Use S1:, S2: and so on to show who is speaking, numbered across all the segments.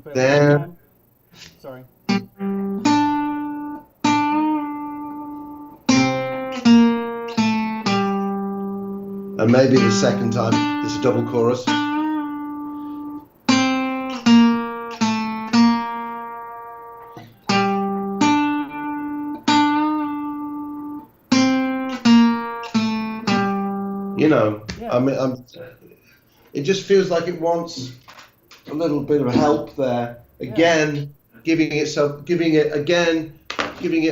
S1: play it one more
S2: There.
S1: time? Sorry.
S2: And maybe the second time it's a double chorus. You know,
S1: Yeah.
S2: I mean, it just feels like it wants a little bit of help there. Again, giving it a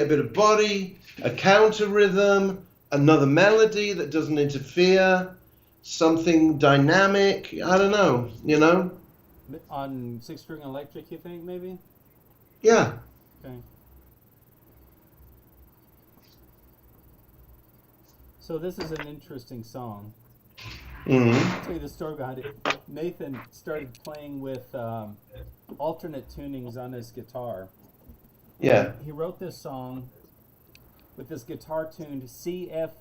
S2: bit of body, a counter rhythm, another melody that doesn't interfere, something dynamic. I don't know, you know?
S1: On six string electric, you think maybe?
S2: Yeah.
S1: Okay. So this is an interesting song.
S2: Mm-hmm.
S1: I'll tell you the story behind it. Nathan started playing with alternate tunings on his guitar.
S2: Yeah.
S1: He wrote this song with this guitar tuned CFG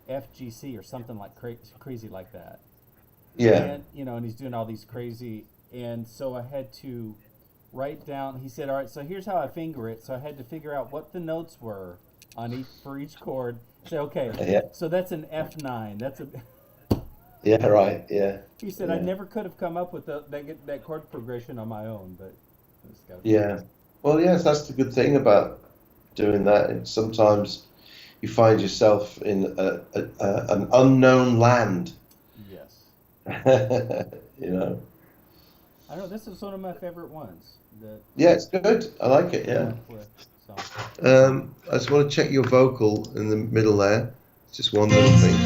S1: FGC or something like crazy like that.
S2: Yeah.
S1: And and he's doing all these crazy, and so I had to write down. He said, "All right, so here's how I finger it." So I had to figure out what the notes were for each chord. Say, okay,
S2: Yeah.
S1: so that's an F9. That's a.
S2: Yeah, right. Yeah.
S1: He said,
S2: Yeah.
S1: "I never could have come up with that chord progression on my own, but it's got."
S2: Yeah. Well, yes, that's the good thing about doing that. And sometimes you find yourself in an unknown land.
S1: Yes.
S2: You know.
S1: I know this is one of my favorite ones.
S2: Yeah, it's good. I like it. Yeah.
S1: So.
S2: I just want to check your vocal in the middle there. It's just one little thing.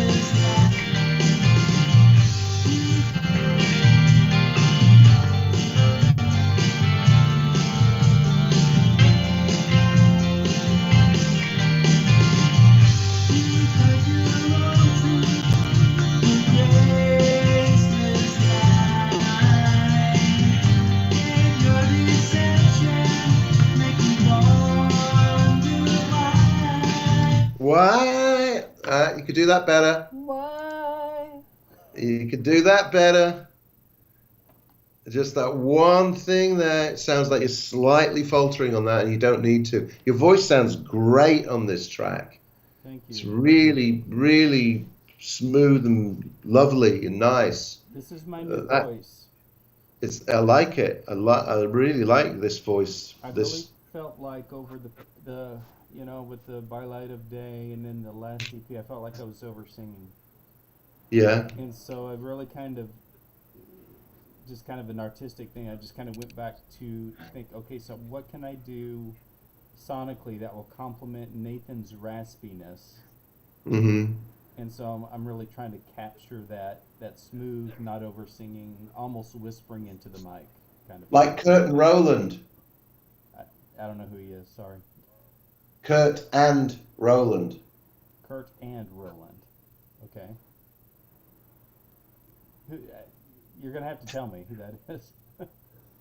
S2: Why? You could do that better.
S1: Why?
S2: You could do that better. Just that one thing there. It sounds like you're slightly faltering on that, and you don't need to. Your voice sounds great on this track.
S1: Thank you.
S2: It's really, really smooth and lovely and nice.
S1: This is my new voice.
S2: I like it. I really like this voice.
S1: I really felt like over the with the By Light of Day and then the last EP, I felt like I was over singing.
S2: Yeah.
S1: And so I really kind of an artistic thing. I just kind of went back to think, okay, so what can I do sonically that will complement Nathan's raspiness?
S2: Mm-hmm.
S1: And so I'm really trying to capture that smooth, not over singing, almost whispering into the mic kind of.
S2: Like Kurt and Roland.
S1: I don't know who he is. Sorry.
S2: Kurt and Roland.
S1: Kurt and Roland. Okay. You're gonna have to tell me who that is.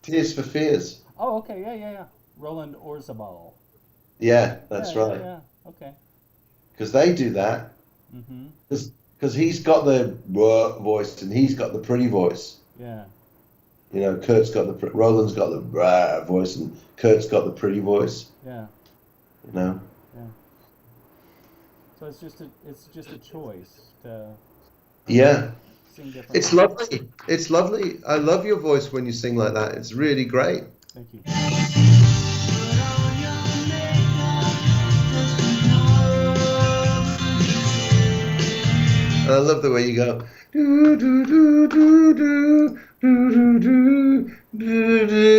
S2: Tears for Fears.
S1: Oh, okay, yeah. Roland Orzabal.
S2: Yeah, that's right.
S1: Yeah, okay.
S2: Because they do that.
S1: Mm-hmm.
S2: Because he's got the voice and he's got the pretty voice.
S1: Yeah.
S2: You know, Roland's got the voice and Kurt's got the pretty voice.
S1: Yeah.
S2: You know.
S1: Yeah. So it's just a choice to.
S2: Yeah.
S1: Sing different.
S2: It's lovely. It's lovely. I love your voice when you sing like that. It's really great.
S1: Thank you.
S2: And I love the way you go. Do, do, do, do, do, do, do, do, do.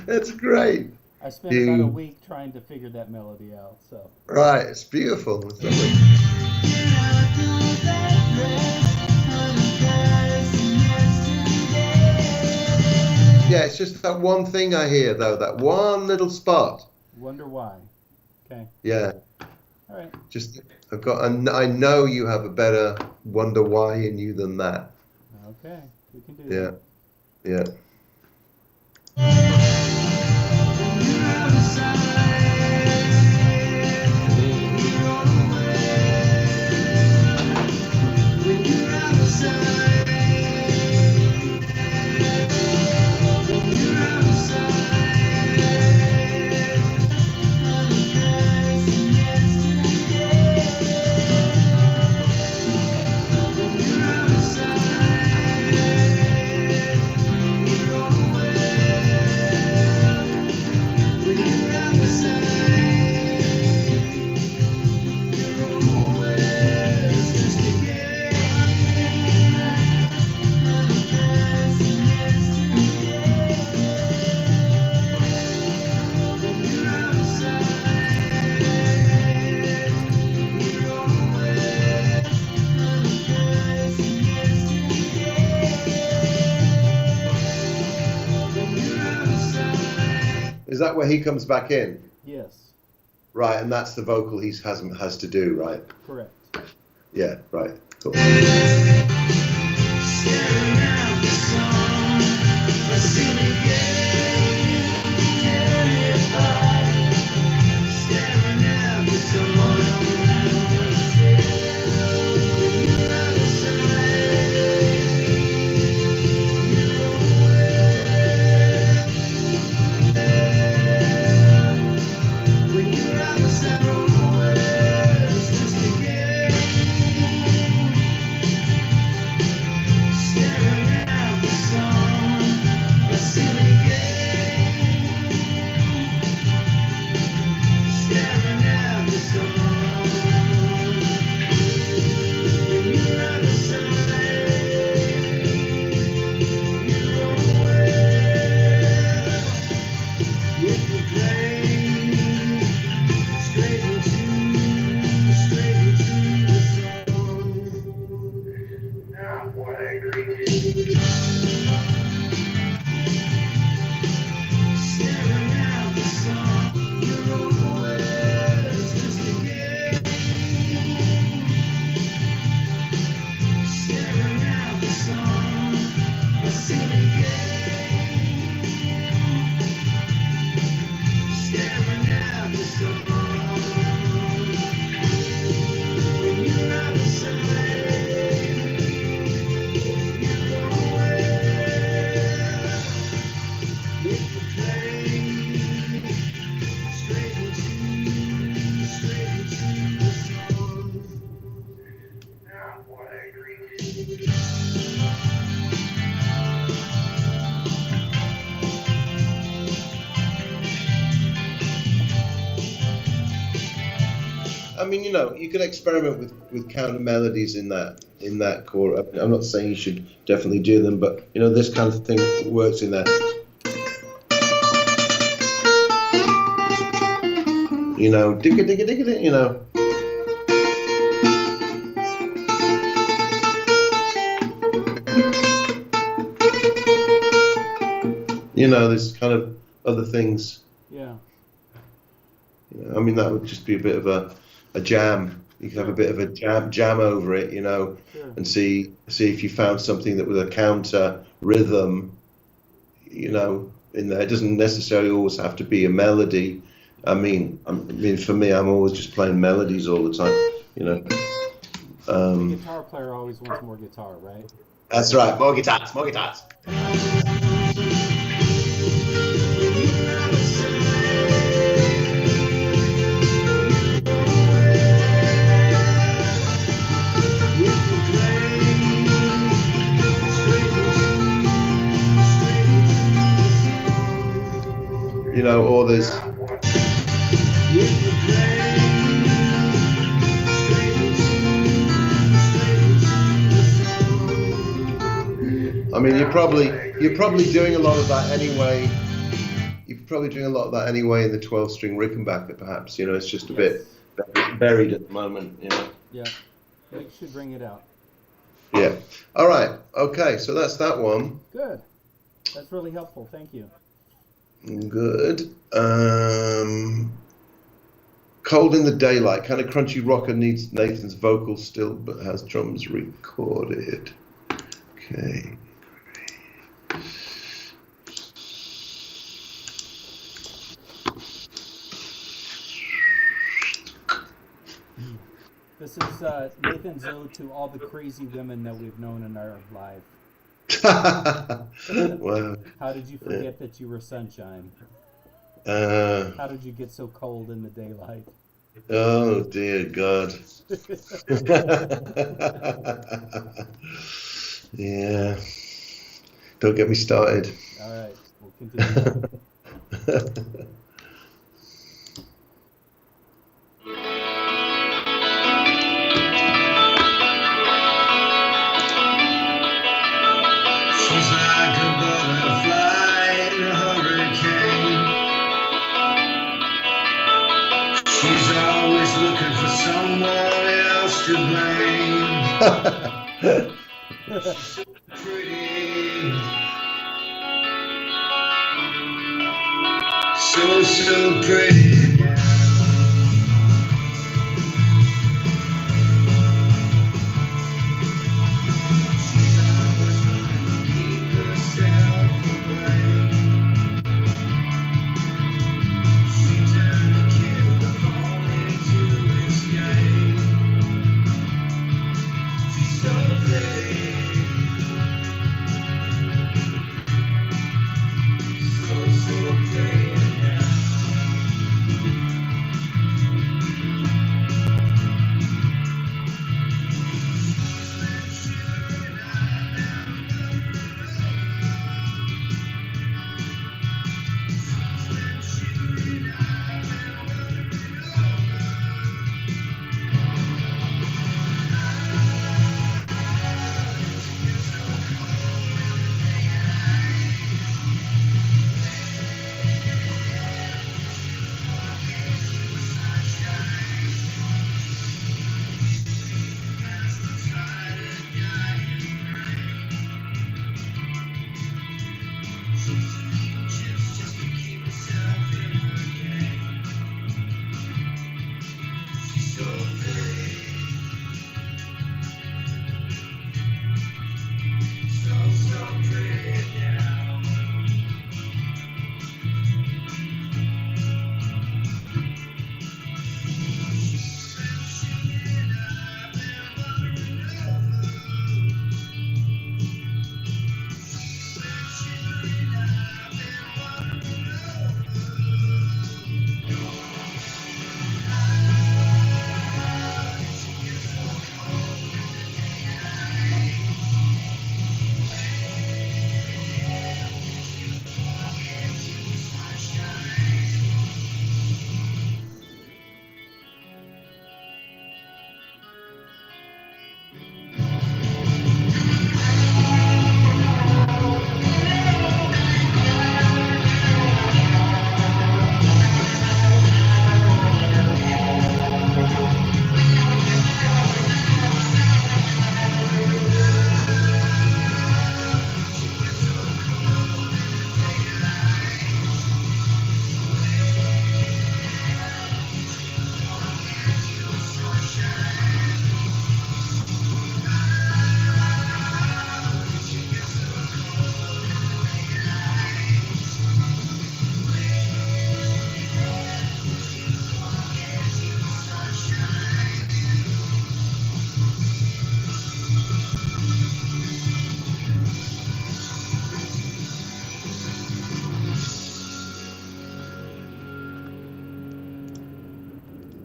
S2: That's great.
S1: I spent about a week trying to figure that melody out. So.
S2: Right, it's beautiful. It's lovely. Yeah, it's just that one thing I hear though, that one little spot.
S1: Wonder why. Okay.
S2: Yeah.
S1: All right.
S2: Just I know you have a better wonder why in you than that.
S1: Okay, we can do that.
S2: Yeah. that where he comes back in?
S1: Yes,
S2: Right, and that's the vocal he has to do, right?
S1: correct.
S2: Yeah, right. Cool. I mean, you know, you can experiment with counter melodies in that chord. I'm not saying you should definitely do them, but you know, this kind of thing works in that. You know, digga digga digga digga, you know. You know, there's kind of other things.
S1: Yeah.
S2: You know, I mean, that would just be a bit of a jam. You could have a bit of a jam over it, you know,
S1: Sure.
S2: and see if you found something that was a counter rhythm, you know, in there. It doesn't necessarily always have to be a melody. I mean, for me, I'm always just playing melodies all the time, you know.
S1: The guitar player always wants more guitar, right?
S2: That's right. More guitars, more guitars. You know, or there's. I mean, you're probably doing a lot of that anyway. You're probably doing a lot of that anyway in the 12-string Rickenbacker, perhaps. You know, it's just a bit buried at the moment. You know.
S1: Yeah. You should bring it out.
S2: Yeah. All right. Okay. So that's that one.
S1: Good. That's really helpful. Thank you.
S2: Good. Cold in the Daylight. Kind of crunchy rocker, needs Nathan's vocals still, but has drums recorded. Okay.
S1: This is Nathan's ode to all the crazy women that we've known in our life.
S2: Wow.
S1: How did you forget that you were sunshine? How did you get so cold in the daylight?
S2: Oh dear God. Yeah. Don't get me started.
S1: All right, we'll continue.
S3: She's like a butterfly in a hurricane. She's always looking for someone else to blame. She's so pretty, so so pretty now. She's always trying to keep herself away. She turned to kill the falling to escape. She's so pretty, so pretty now.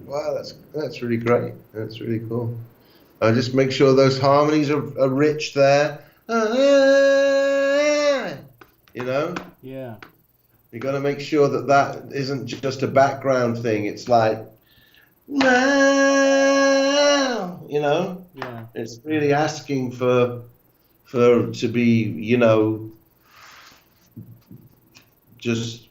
S2: Wow, that's really great. That's really cool. Just make sure those harmonies are rich there. You know,
S1: Yeah.
S2: you got to make sure that that isn't just a background thing. It's like, you know,
S1: Yeah.
S2: it's really asking for to be, you know, just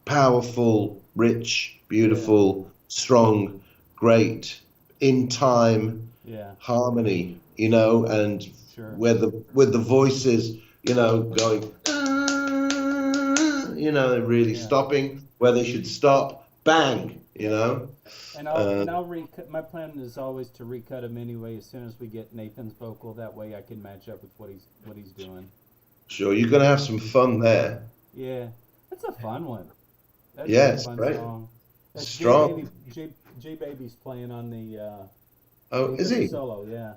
S2: powerful, rich, beautiful, strong, great, in time
S1: Yeah.
S2: harmony, you know, and
S1: Sure.
S2: with the voices, you know, going, you know, they're really
S1: Yeah.
S2: stopping where they should stop, bang, you know.
S1: And I'll recut. My plan is always to recut him anyway as soon as we get Nathan's vocal. That way I can match up with what he's doing.
S2: Sure, you're gonna have some fun there.
S1: Yeah, that's a fun one. That's
S2: Yeah,
S1: a
S2: it's
S1: fun
S2: great.
S1: song. That's
S2: Strong.
S1: J Baby's playing on the.
S2: Oh, is he?
S1: Solo? Yeah.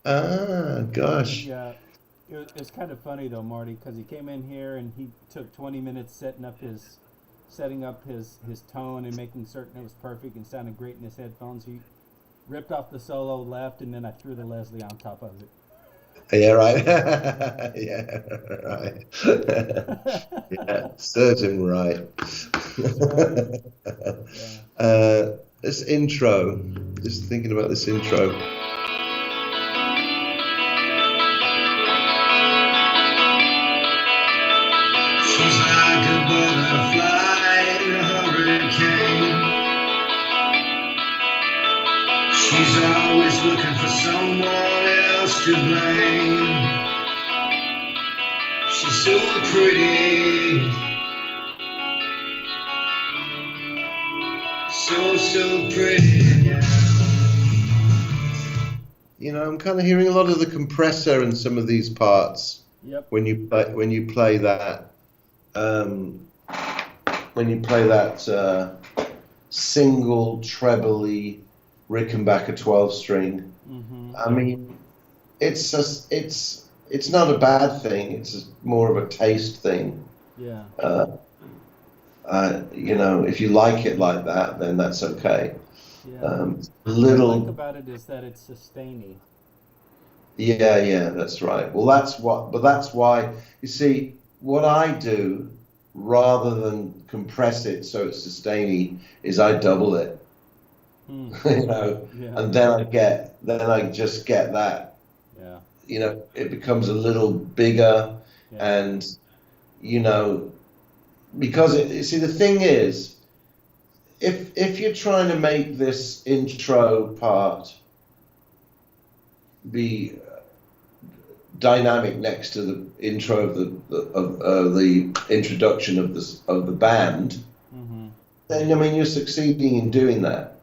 S2: Ah, gosh.
S1: Yeah. It was kind of funny though, Marty, because he came in here and he took 20 minutes setting up his tone and making certain it was perfect and sounded great in his headphones. He ripped off the solo, left, and then I threw the Leslie on top of it.
S2: Yeah, right. Yeah, right. Yeah, serves him right.
S1: Yeah.
S2: This intro, just thinking about this intro.
S3: She's like a butterfly in a hurricane. She's always looking for someone else to blame. She's so pretty, so pretty.
S2: You know, I'm kind of hearing a lot of the compressor in some of these parts
S1: Yep.
S2: when you play that single trebly Rickenbacker 12 string.
S1: Mm-hmm.
S2: I mean, it's not a bad thing. It's more of a taste thing.
S1: Yeah.
S2: You know, if you like it like that, then that's okay.
S1: Yeah. What I like
S2: Little,
S1: about it is that it's sustaining.
S2: yeah, that's right. Well, that's why, you see, what I do rather than compress it so it's sustaining is I double it,
S1: Hmm.
S2: you know,
S1: Yeah.
S2: and then I just get that,
S1: Yeah.
S2: you know, it becomes a little bigger,
S1: Yeah.
S2: and, you know, because you see, the thing is, if you're trying to make this intro part be dynamic next to the intro of the introduction of the band,
S1: Mm-hmm.
S2: then I mean you're succeeding in doing that.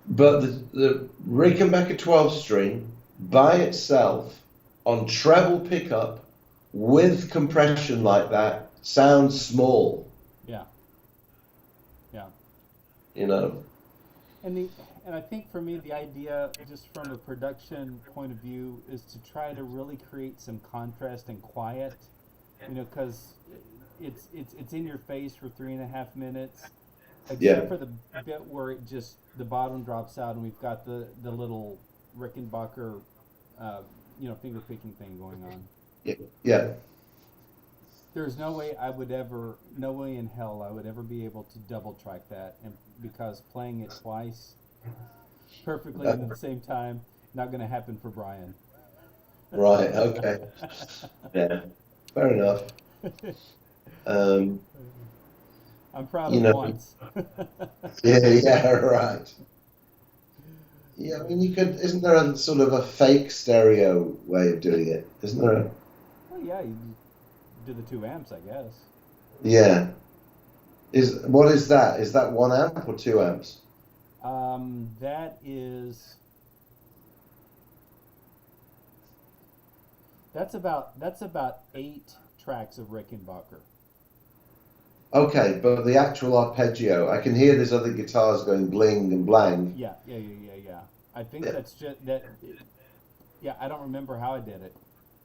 S2: But the Rickenbacker 12 string by itself on treble pickup with compression like that sounds small.
S1: Yeah. Yeah.
S2: You know.
S1: And I think for me the idea, just from a production point of view, is to try to really create some contrast and quiet. You know, because it's in your face for 3.5 minutes, except
S2: Yeah.
S1: for the bit where the bottom drops out and we've got the little Rickenbacker, finger picking thing going on.
S2: Yeah.
S1: There's no way in hell I would ever be able to double track that, and because playing it twice perfectly at the same time, not going to happen for Brian.
S2: Right. Okay. Yeah. Fair enough.
S1: I'm proud
S2: You
S1: of
S2: know.
S1: once.
S2: Yeah. Right. Yeah. I mean, Isn't there a sort of a fake stereo way of doing it? Isn't there?
S1: Well, yeah, you do the 2 amps, I guess.
S2: Yeah. What is that? Is that 1 amp or 2 amps?
S1: That's about 8 tracks of Rickenbacker.
S2: Okay, but the actual arpeggio, I can hear there's other guitars going bling and blang.
S1: Yeah. I think
S2: Yeah.
S1: that's just that. Yeah, I don't remember how I did it.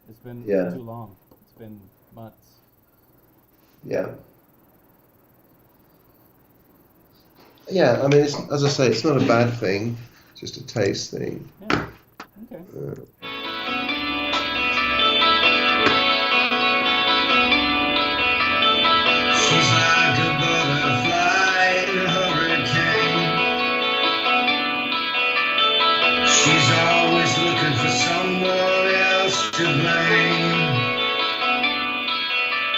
S1: It's been
S2: Yeah.
S1: too long. It's been months.
S2: Yeah. Yeah, I mean, as I say, it's not a bad thing. It's just a taste thing.
S1: Yeah. Okay.
S3: She's like a butterfly in a hurricane. She's always looking for someone else to blame.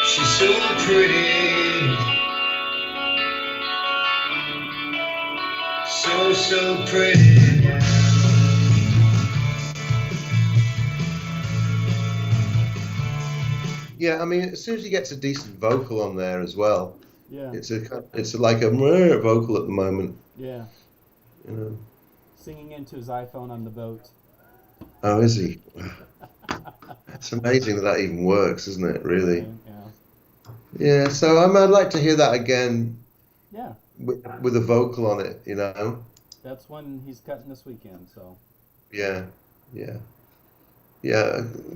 S3: She's so pretty, so pretty.
S2: Yeah, I mean, as soon as he gets a decent vocal on there as well,
S1: Yeah.
S2: it's like a rare vocal at the moment,
S1: Yeah.
S2: you know.
S1: Singing into his iPhone on the boat.
S2: Oh, is he? It's amazing that even works, isn't it? Really?
S1: Yeah.
S2: Yeah. So I'd like to hear that again
S1: Yeah.
S2: with a vocal on it, you know.
S1: That's when he's cutting this weekend. So.
S2: Yeah.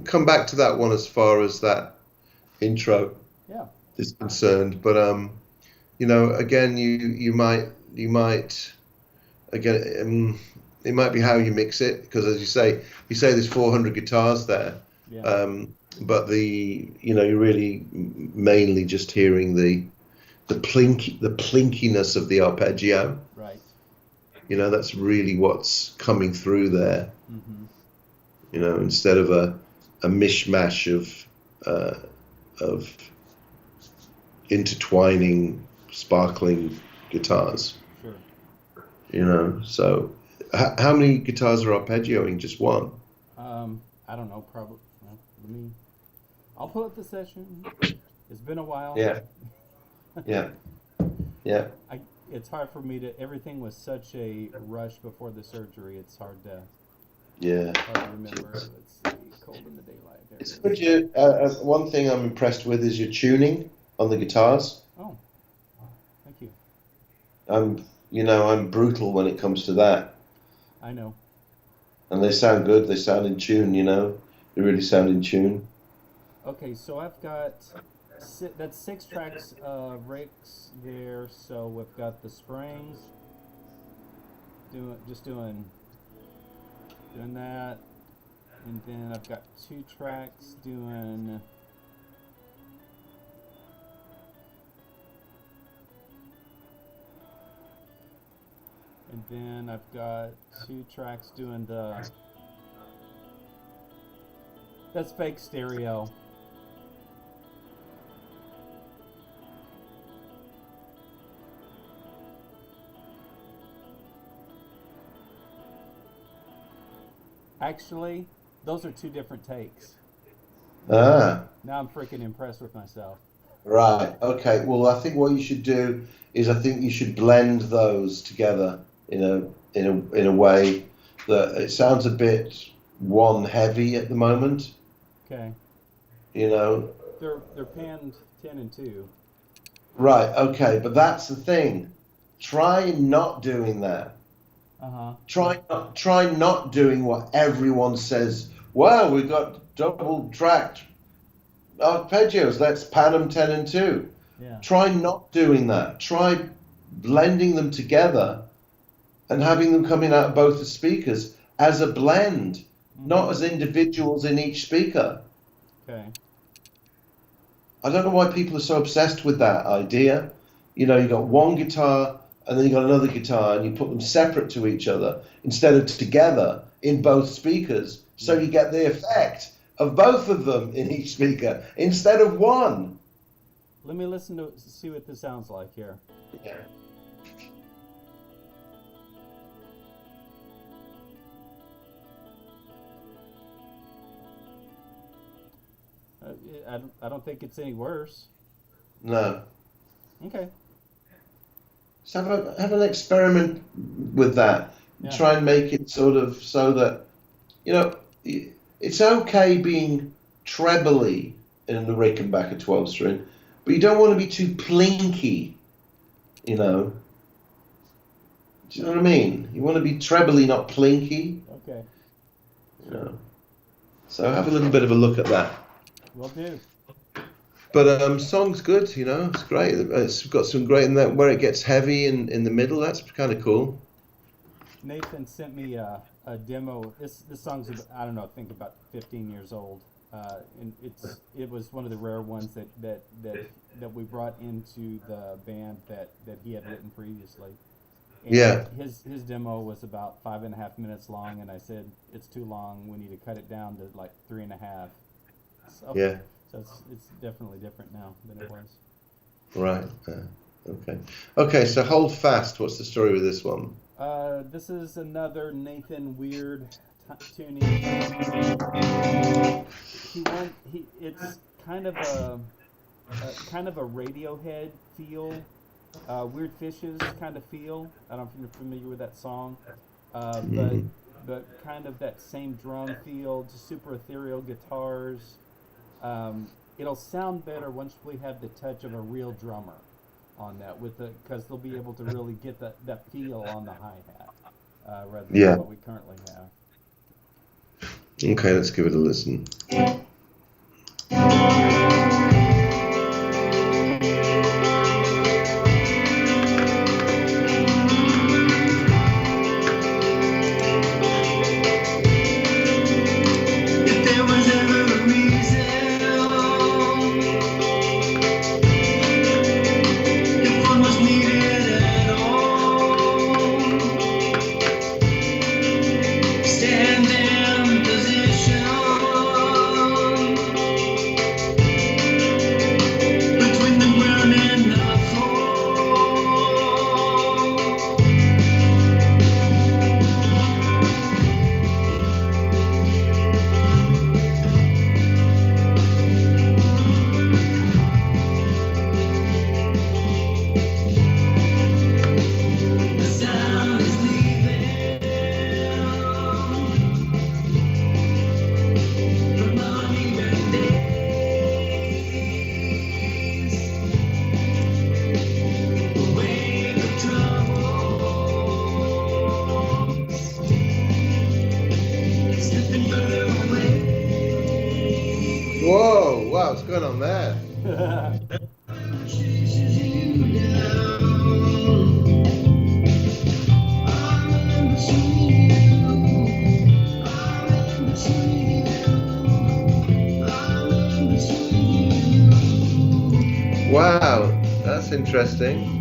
S2: Come back to that one as far as that intro
S1: Yeah.
S2: is concerned, but you know, again, you might again, it might be how you mix it, because as you say there's 400 guitars there,
S1: Yeah.
S2: but you're really mainly just hearing the plinkiness of the arpeggio.
S1: Right.
S2: You know, that's really what's coming through there.
S1: Mm-hmm.
S2: You know, instead of a mishmash of intertwining, sparkling guitars.
S1: Sure.
S2: You know, so how many guitars are arpeggioing? Just one?
S1: I don't know. Probably. I'll pull up the session. It's been a while.
S2: Yeah. Yeah. Yeah.
S1: It's hard for me to. Everything was such a rush before the surgery. It's
S2: Yeah.
S1: hard to remember. Let's see, Cold in the Daylight. There
S2: It's
S1: it
S2: good.
S1: is.
S2: One thing I'm impressed with is your tuning on the guitars.
S1: Oh, thank you.
S2: I'm brutal when it comes to that,
S1: I know.
S2: and they sound good. They sound in tune. They really sound in tune.
S1: Okay, so I've got that's 6 tracks of Rick's there. So we've got the Springs, doing that, and then I've got 2 tracks doing. And then I've got 2 tracks doing that's fake stereo. Actually, those are 2 different takes.
S2: Ah,
S1: Now I'm freaking impressed with myself.
S2: right. Okay. Well, I think what you should do is I think you should blend those together in a way that it sounds a bit one heavy at the moment.
S1: Okay.
S2: You know.
S1: They're panned 10 and 2.
S2: Right. Okay. But that's the thing. Try not doing that.
S1: Uh-huh.
S2: Try not doing what everyone says. Well, we've got double tracked arpeggios. Let's pan them 10 and 2.
S1: Yeah.
S2: Try not doing that. Try blending them together and having them coming out of both the speakers as a blend, not as individuals in each speaker.
S1: Okay.
S2: I don't know why people are so obsessed with that idea. You got one guitar and then you got another guitar and you put them separate to each other instead of together in both speakers. So you get the effect of both of them in each speaker instead of one.
S1: Let me listen to see what this sounds like here.
S2: Yeah.
S1: I don't think it's any worse.
S2: No.
S1: Okay.
S2: So have an experiment with that.
S1: Yeah.
S2: Try and make it sort of so that, it's okay being trebly in the Rickenbacker 12 string, but you don't want to be too plinky, Do you know what I mean? You want to be trebly, not plinky.
S1: Okay.
S2: So have a little bit of a look at that.
S1: Will do.
S2: But song's good, it's great. It's got some great in that where it gets heavy in the middle. That's kind of cool.
S1: Nathan sent me a demo. This song's I don't know, I think about 15 years old, and it was one of the rare ones that we brought into the band that he had written previously. And
S2: Yeah.
S1: His demo was about 5.5 minutes long, and I said it's too long. We need to cut it down to like 3.5. So,
S2: Yeah.
S1: So it's definitely different now than it was.
S2: Right. Okay. Okay. So hold fast. What's the story with this one?
S1: This is another Nathan Weird tuning. It's kind of a Radiohead feel, Weird Fishes kind of feel. I don't know if you're familiar with that song, but kind of that same drum feel, just super ethereal guitars. It'll sound better once we have the touch of a real drummer on that, because they'll be able to really get that feel on the hi-hat rather than what we currently have.
S2: Okay, let's give it a listen.
S3: Stand in position.
S2: Wow, what's going on there?
S3: chases you down. I'm in between you. I'm in between you. I'm in between you.
S2: Wow, that's interesting.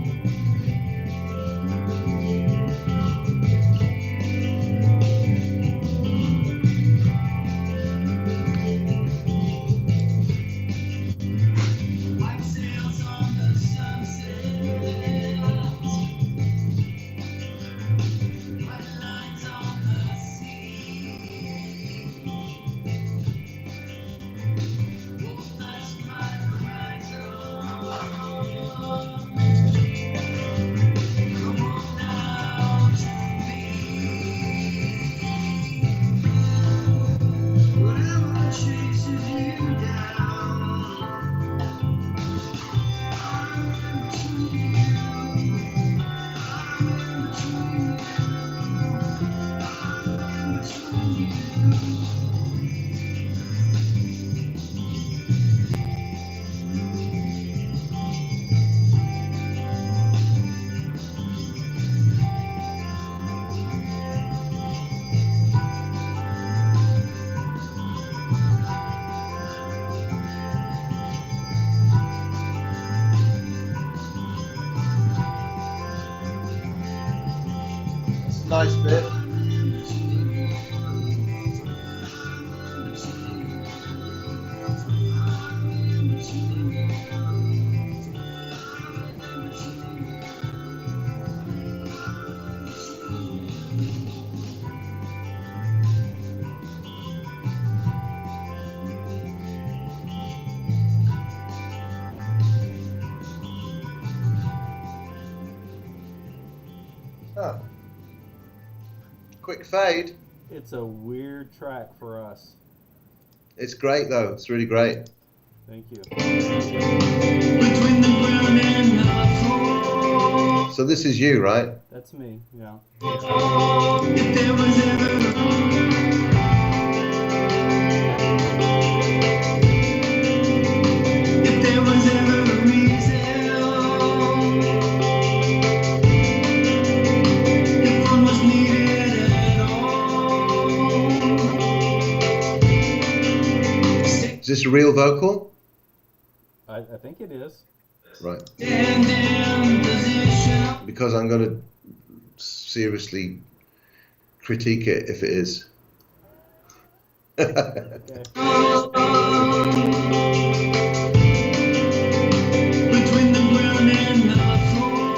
S3: White sails on the sunset. White lines on the sea. Wolf nights my horizon. Come on now to me. Whatever chases you down. I'm in between you. I'm in between you. I'm in between you.
S2: That's a nice bit. Oh. Quick fade.
S1: It's a weird track for us.
S2: It's great though. It's really great.
S1: Thank you.
S3: Between the ground and the floor.
S2: So this is you, right?
S1: That's me. Yeah.
S3: If there was ever if there was ever a reason, if one was needed at all.
S2: Is this a real vocal?
S1: I think it is.
S2: Right.
S3: Stand in position.
S2: Because I'm going to seriously critique it if it is.
S1: Okay.
S3: Between the ground and the floor.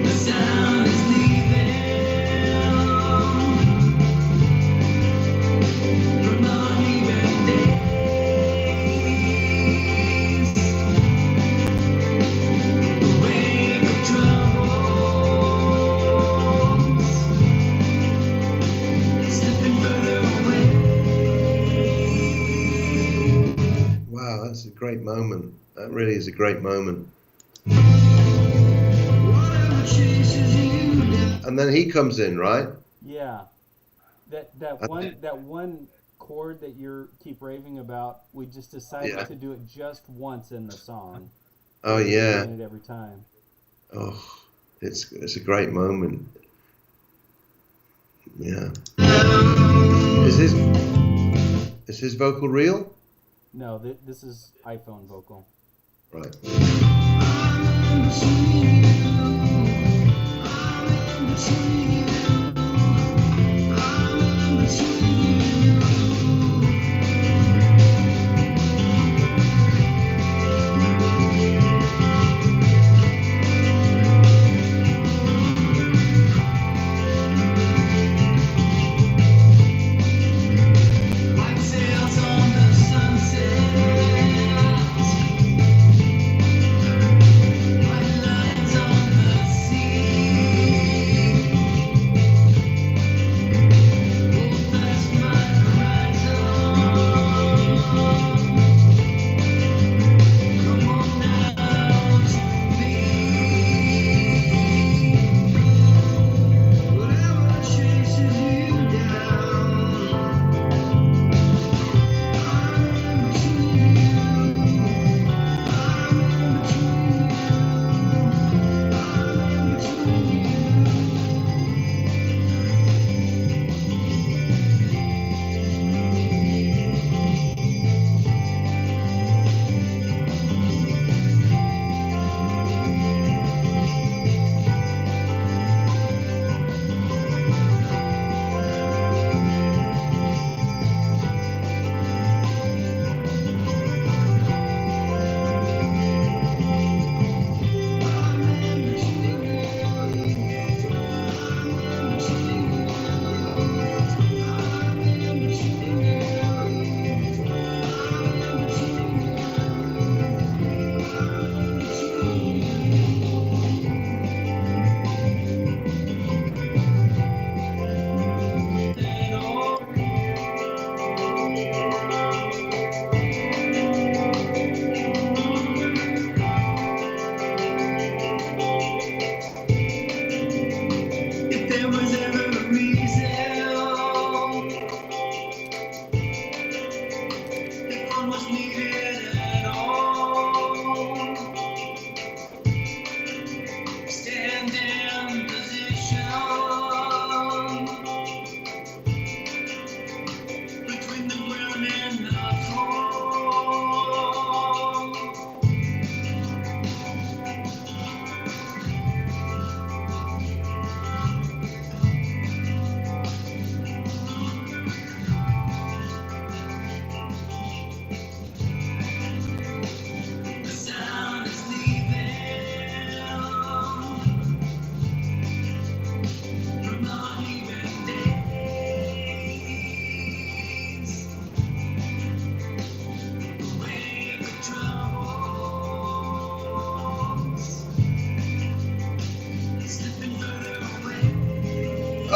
S3: The sound is leaving from uneven days. The wake of troubles slipping further away.
S2: Wow, that's a great moment. That really is a great moment.
S3: Whatever chases you down.
S2: And then he comes in, right?
S1: Yeah. That one chord that you keep raving about, we just decided
S2: Yeah.
S1: to do it just once in the song.
S2: Oh yeah.
S1: Doing it every time.
S2: Oh, it's a great moment. Yeah. Is his vocal real?
S1: No, this is iPhone vocal.
S2: Right.
S3: White sails on the sunset. White light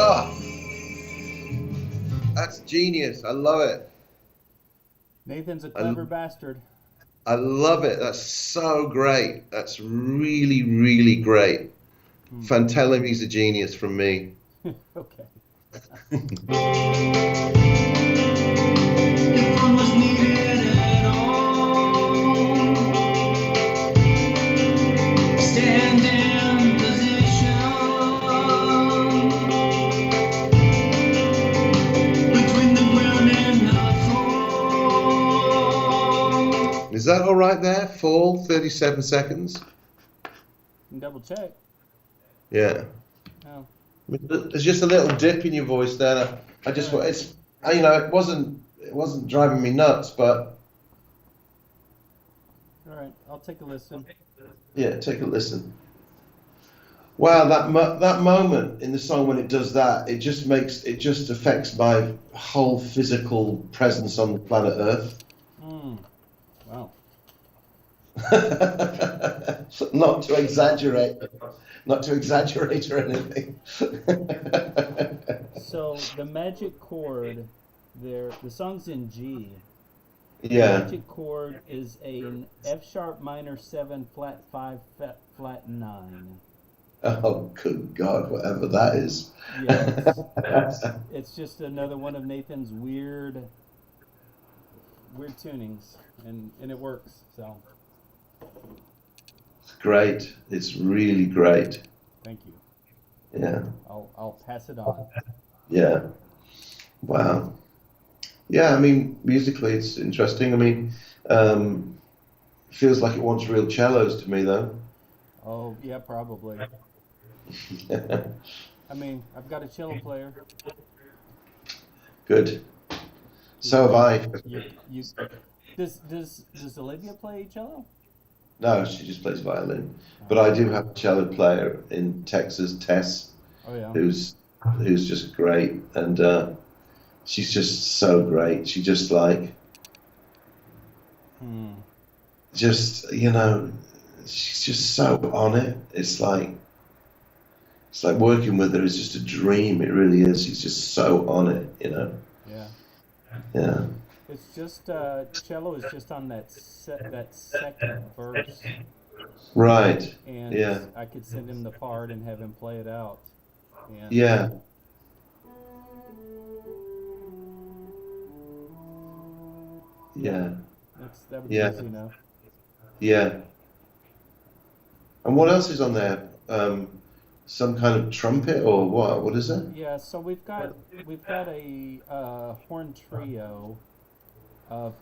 S2: Oh, that's genius. I love it.
S1: Nathan's a clever bastard.
S2: I love it. That's so great. That's really, really great. Fantelemi's a genius from me.
S1: Okay.
S3: If I was needed at all, stand in position between the ground and the floor.
S2: Is that all right there? Fall, 37 seconds.
S1: Double check.
S2: Yeah.
S1: Oh.
S2: There's just a little dip in your voice there. I just, it's, you know, it wasn't driving me nuts, but
S1: All right. I'll take a listen.
S2: yeah, take a listen. Wow, that moment in the song when it does that, it just affects my whole physical presence on the planet Earth.
S1: Wow.
S2: Not to exaggerate or anything.
S1: So the magic chord there, the song's in G. The
S2: Yeah.
S1: magic chord is an F sharp minor 7 flat 5 flat 9.
S2: Oh, good God, whatever that is.
S1: Yeah, it's just another one of Nathan's weird tunings, and it works. So
S2: It's great. It's really great.
S1: thank you.
S2: Yeah.
S1: I'll pass it on.
S2: Yeah. Wow. Yeah, I mean, musically it's interesting. I mean, feels like it wants real cellos to me, though.
S1: Oh yeah, probably. I mean, I've got a cello player.
S2: Good. So have I.
S1: Does Olivia play cello?
S2: No, she just plays violin. But I do have a cello player in Texas, Tess,
S1: Oh yeah.
S2: who's just great, and she's just so great. She just like, just, you know, she's just so on it. It's like working with her is just a dream. It really is. She's just so on it, you know.
S1: Yeah.
S2: Yeah.
S1: It's just cello is just on that second verse,
S2: Right.
S1: and
S2: Yeah.
S1: I could send him the part and have him play it out. And
S2: Yeah. Yeah.
S1: that would be
S2: Yeah.
S1: easy enough.
S2: Yeah. And what else is on there? Some kind of trumpet or what? What is it?
S1: Yeah, so we've got a horn trio of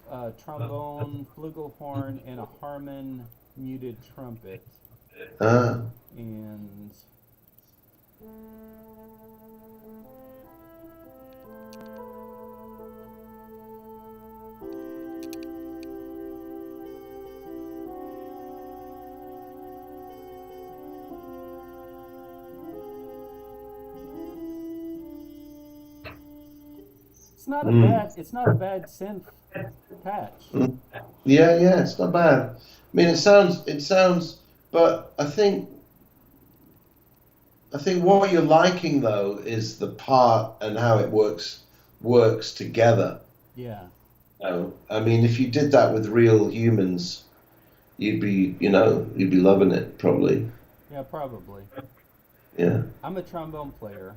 S1: trombone, flugelhorn, and a Harmon muted trumpet,
S2: Ah.
S1: and it's not a bad synth patch.
S2: Yeah, yeah, it's not bad. I mean, it sounds, but I think what you're liking though is the part and how it works together.
S1: Yeah.
S2: I mean, if you did that with real humans, you'd be loving it probably.
S1: Yeah, probably.
S2: Yeah.
S1: I'm a trombone player,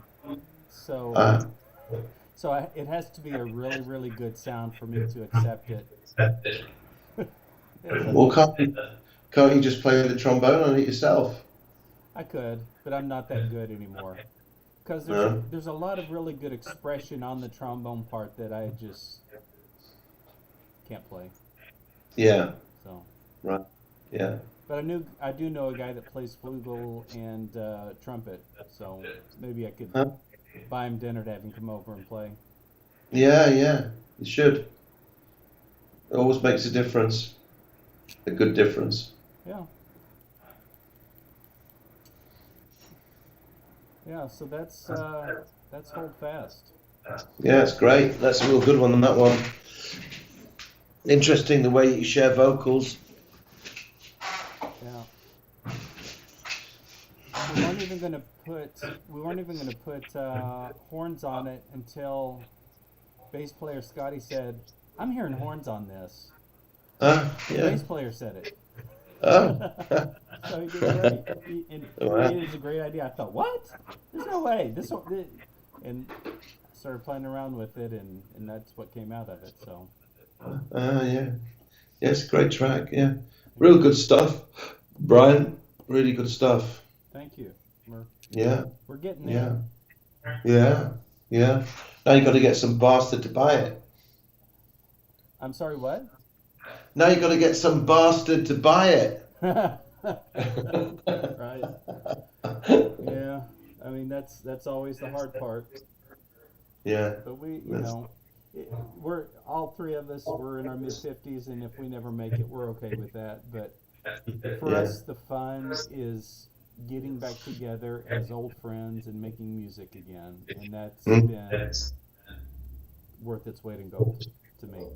S1: so it has to be a really, really good sound for me to accept it.
S2: Well, can't you just play the trombone on it yourself?
S1: I could, but I'm not that good anymore. Because
S2: No.
S1: there's a lot of really good expression on the trombone part that I just can't play.
S2: Yeah.
S1: So,
S2: Right. Yeah.
S1: but I do know a guy that plays flugel and trumpet, so maybe I could
S2: Huh?
S1: buy him dinner to have him come over and play.
S2: Yeah, yeah. You should. It always makes a difference. A good difference.
S1: Yeah. Yeah, so that's Hold Fast.
S2: Yeah, it's great. That's a real good one on that one. Interesting the way you share vocals.
S1: Yeah. We wanted even gonna put horns on it until bass player Scotty said, "I'm hearing horns on this." The
S2: Yeah.
S1: bass player said it.
S2: Oh.
S1: So he did great. And
S2: Wow.
S1: it was a great idea. I thought, what? There's no way. And I started playing around with it, and that's what came out of it. So
S2: Yeah. Yes, great track. Yeah. Real good stuff. Brian, really good stuff.
S1: thank you.
S2: Yeah.
S1: We're getting
S2: Yeah.
S1: there.
S2: Yeah. Yeah. Now you got to get some bastard to buy it.
S1: I'm sorry, what?
S2: Now you got to get some bastard to buy it.
S1: Right. Yeah. I mean, that's always the hard part.
S2: Yeah.
S1: But we,
S2: That's-
S1: we're all three of us. We're in our mid-50s, and if we never make it, we're okay with that. But for
S2: Yeah.
S1: us, the fun is getting back together as old friends and making music again, and that's
S2: Mm.
S1: been worth its weight in gold to me.